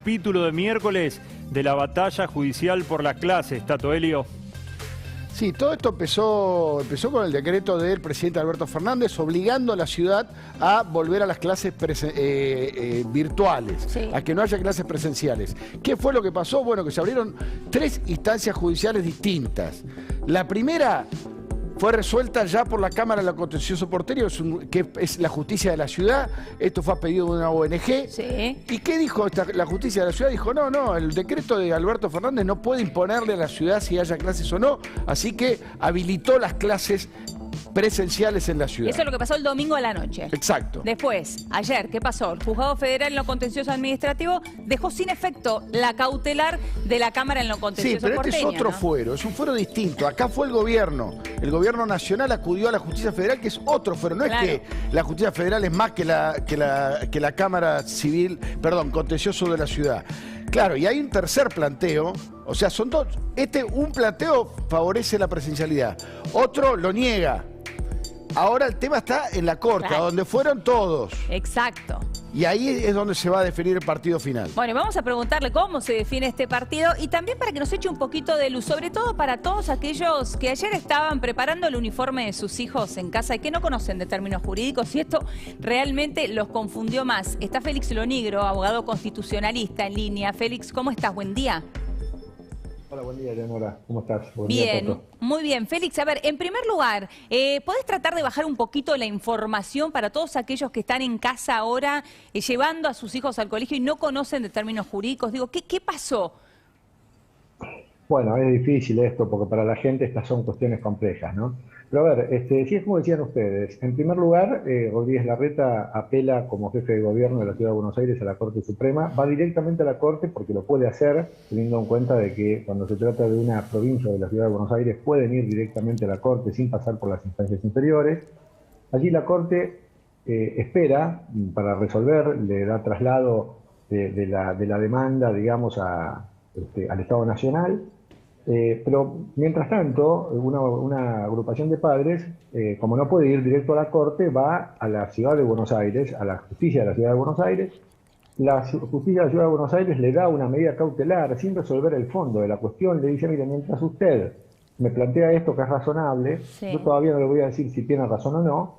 Capítulo de miércoles de la batalla judicial por las clases, Tato Elio. Sí, todo esto empezó con el decreto del presidente Alberto Fernández obligando a la ciudad a volver a las clases virtuales, sí, a que no haya clases presenciales. ¿Qué fue lo que pasó? Bueno, que se abrieron 3 instancias judiciales distintas. La primera fue resuelta ya por la Cámara de lo Contencioso Porteño, que es la justicia de la ciudad. Esto fue a pedido de una ONG. sí. ¿Y qué dijo la justicia de la ciudad? Dijo, no, el decreto de Alberto Fernández no puede imponerle a la ciudad si haya clases o no, así que habilitó las clases presenciales en la ciudad. Eso es lo que pasó el domingo a la noche. Exacto. Después, ayer, ¿qué pasó? El Juzgado Federal en lo Contencioso Administrativo dejó sin efecto la cautelar de la Cámara en lo Contencioso Sí, pero este porteño, es otro ¿no? fuero, es un fuero distinto. Acá fue el gobierno nacional acudió a la justicia federal, que es otro fuero. No Claro. es que la justicia federal es más que la Cámara Civil, perdón, Contencioso de la ciudad. Claro, y hay un tercer planteo, o sea, son dos. Un planteo favorece la presencialidad, otro lo niega. Ahora el tema está en la Corte, Claro. a donde fueron todos. Exacto. Y ahí es donde se va a definir el partido final. Bueno, y vamos a preguntarle cómo se define este partido y también para que nos eche un poquito de luz, sobre todo para todos aquellos que ayer estaban preparando el uniforme de sus hijos en casa y que no conocen de términos jurídicos y esto realmente los confundió más. Está Félix Lonigro, abogado constitucionalista en línea. Félix, ¿cómo estás? Buen día. Hola, buen día, Leonora. ¿Cómo estás? Buen día, Bien, Tato. muy bien. Félix, a ver, en primer lugar, ¿podés tratar de bajar un poquito la información para todos aquellos que están en casa ahora llevando a sus hijos al colegio y no conocen de términos jurídicos? Digo, ¿qué pasó? Bueno, es difícil esto porque para la gente estas son cuestiones complejas, ¿no? Pero a ver, sí es como decían ustedes. En primer lugar, Rodríguez Larreta apela como jefe de gobierno de la Ciudad de Buenos Aires a la Corte Suprema. Va directamente a la Corte porque lo puede hacer, teniendo en cuenta de que cuando se trata de una provincia de la Ciudad de Buenos Aires pueden ir directamente a la Corte sin pasar por las instancias inferiores. Allí la Corte espera para resolver, le da traslado de la demanda, digamos, al Estado Nacional. Pero mientras tanto, una agrupación de padres, como no puede ir directo a la Corte, va a la Ciudad de Buenos Aires, a la justicia de la Ciudad de Buenos Aires. La justicia de la Ciudad de Buenos Aires le da una medida cautelar sin resolver el fondo de la cuestión. Le dice, mire, mientras usted me plantea esto que es razonable, Sí. yo todavía no le voy a decir si tiene razón o no,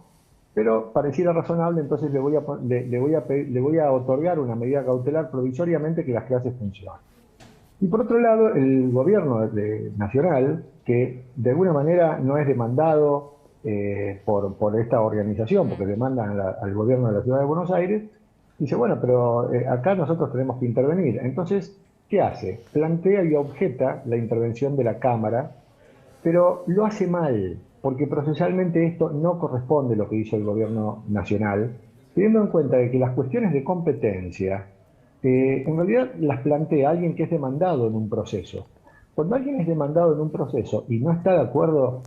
pero pareciera razonable, entonces le voy a otorgar una medida cautelar provisoriamente que las clases funcionen. Y por otro lado, el gobierno nacional, que de alguna manera no es demandado por esta organización, porque demandan al gobierno de la Ciudad de Buenos Aires, dice, bueno, pero acá nosotros tenemos que intervenir. Entonces, ¿qué hace? Plantea y objeta la intervención de la Cámara, pero lo hace mal, porque procesalmente esto no corresponde a lo que hizo el gobierno nacional, teniendo en cuenta de que las cuestiones de competencia en realidad las plantea alguien que es demandado en un proceso. Cuando alguien es demandado en un proceso y no está de acuerdo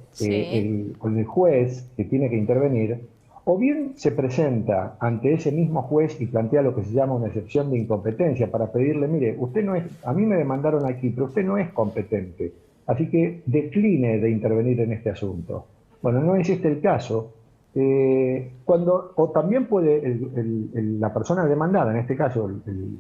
con el juez que tiene que intervenir, o bien se presenta ante ese mismo juez y plantea lo que se llama una excepción de incompetencia para pedirle, mire, usted no es, a mí me demandaron aquí, pero usted no es competente, así que decline de intervenir en este asunto. Bueno, no es este el caso. O también puede la persona demandada, en este caso el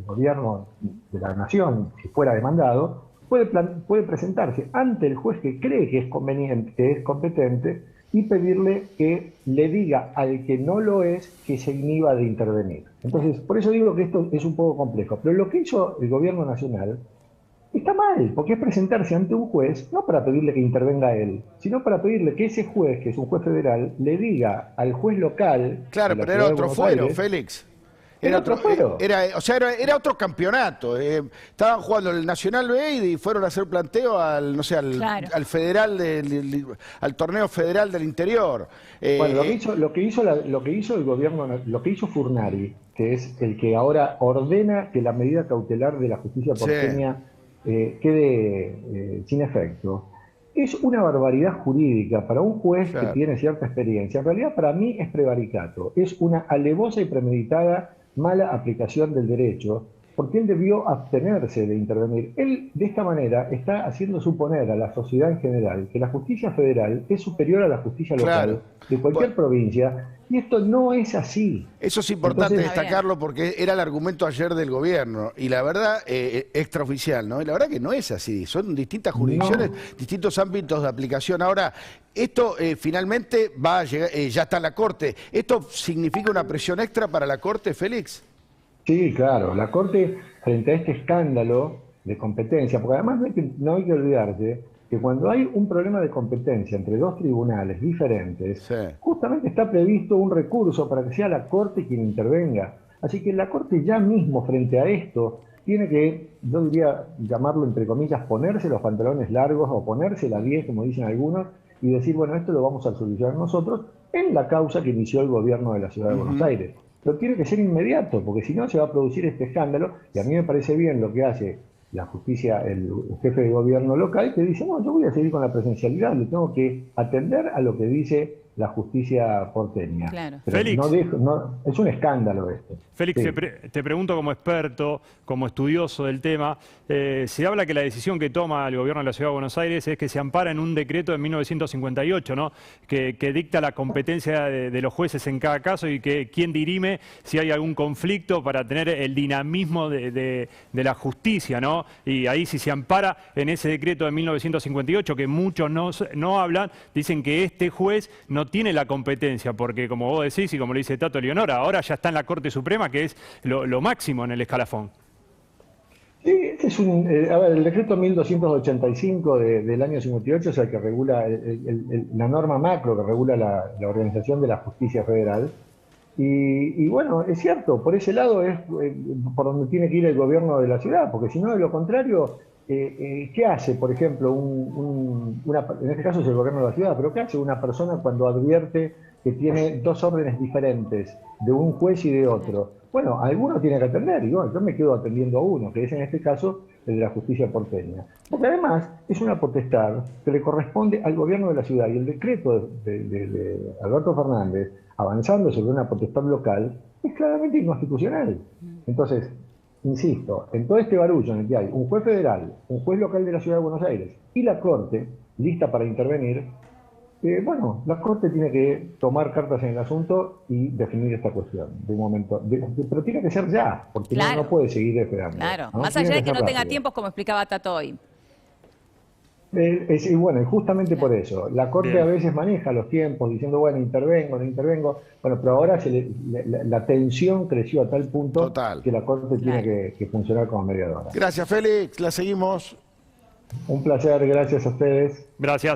gobierno de la nación, si fuera demandado, puede presentarse ante el juez que cree que es conveniente, que es competente, y pedirle que le diga al que no lo es que se inhiba de intervenir. Entonces, por eso digo que esto es un poco complejo. Pero lo que hizo el gobierno nacional está mal, porque es presentarse ante un juez, no para pedirle que intervenga él, sino para pedirle que ese juez, que es un juez federal, le diga al juez local... Claro, pero era otro fuero, Félix. Era otro fuero. Era otro campeonato. Estaban jugando el Nacional B y fueron a hacer planteo al Claro. federal al torneo federal del interior. Bueno, lo que hizo el gobierno, lo que hizo Furnari, que es el que ahora ordena que la medida cautelar de la justicia porteña quede sin efecto, es una barbaridad jurídica para un juez que tiene cierta experiencia. En realidad, para mí es prevaricato, es una alevosa y premeditada mala aplicación del derecho, porque él debió abstenerse de intervenir. Él, de esta manera, está haciendo suponer a la sociedad en general que la justicia federal es superior a la justicia local de cualquier provincia, y esto no es así. Eso es importante Entonces, destacarlo porque era el argumento ayer del gobierno, y la verdad, extraoficial, ¿no? Y la verdad que no es así, son distintas jurisdicciones, distintos ámbitos de aplicación. Ahora, esto finalmente va a llegar, ya está en la Corte. ¿Esto significa una presión extra para la Corte, Félix? Sí, claro. La Corte, frente a este escándalo de competencia, porque además no hay que olvidarse que cuando hay un problema de competencia entre dos tribunales diferentes, justamente está previsto un recurso para que sea la Corte quien intervenga. Así que la Corte ya mismo, frente a esto, tiene que, yo diría, llamarlo entre comillas, ponerse los pantalones largos o ponerse la 10, como dicen algunos, y decir, bueno, esto lo vamos a solucionar nosotros en la causa que inició el gobierno de la Ciudad de Buenos Aires. Pero tiene que ser inmediato, porque si no se va a producir este escándalo, y a mí me parece bien lo que hace la justicia, el jefe de gobierno local, que dice, no, yo voy a seguir con la presencialidad, le tengo que atender a lo que dice la justicia porteña. Claro. Pero Félix, es un escándalo esto. Félix, Sí. te pregunto como experto, como estudioso del tema, se habla que la decisión que toma el gobierno de la Ciudad de Buenos Aires es que se ampara en un decreto de 1958, ¿no? que dicta la competencia de los jueces en cada caso y que quién dirime si hay algún conflicto para tener el dinamismo de la justicia, ¿no? Y ahí si se ampara en ese decreto de 1958, que muchos no hablan, dicen que este juez no tiene la competencia, porque como vos decís y como le dice Tato Leonora, ahora ya está en la Corte Suprema, que es lo máximo en el escalafón. Sí, este es a ver, el decreto 1285 del año 58 es el que regula la norma macro que regula la organización de la justicia federal. Y bueno, es cierto, por ese lado es por donde tiene que ir el gobierno de la ciudad, porque si no, de lo contrario, ¿qué hace, por ejemplo, en este caso es el gobierno de la ciudad, pero qué hace una persona cuando advierte que tiene dos órdenes diferentes, de un juez y de otro? Bueno, alguno tiene que atender, y bueno, yo me quedo atendiendo a uno, que es en este caso el de la justicia porteña. Porque además es una potestad que le corresponde al gobierno de la ciudad, y el decreto de Alberto Fernández, avanzando sobre una potestad local, es claramente inconstitucional. Entonces, insisto, en todo este barullo en el que hay un juez federal, un juez local de la Ciudad de Buenos Aires y la Corte lista para intervenir, bueno, la Corte tiene que tomar cartas en el asunto y definir esta cuestión de un momento. Pero tiene que ser ya, porque no puede seguir esperando. Claro, ¿no? más allá de que no tenga rápido. tiempos, como explicaba Tato hoy. Y bueno, y justamente por eso, la Corte a veces maneja los tiempos diciendo, bueno, intervengo, no intervengo, bueno, pero ahora la tensión creció a tal punto que la Corte tiene que funcionar como mediadora. Gracias, Félix. La seguimos. Un placer, gracias a ustedes. Gracias.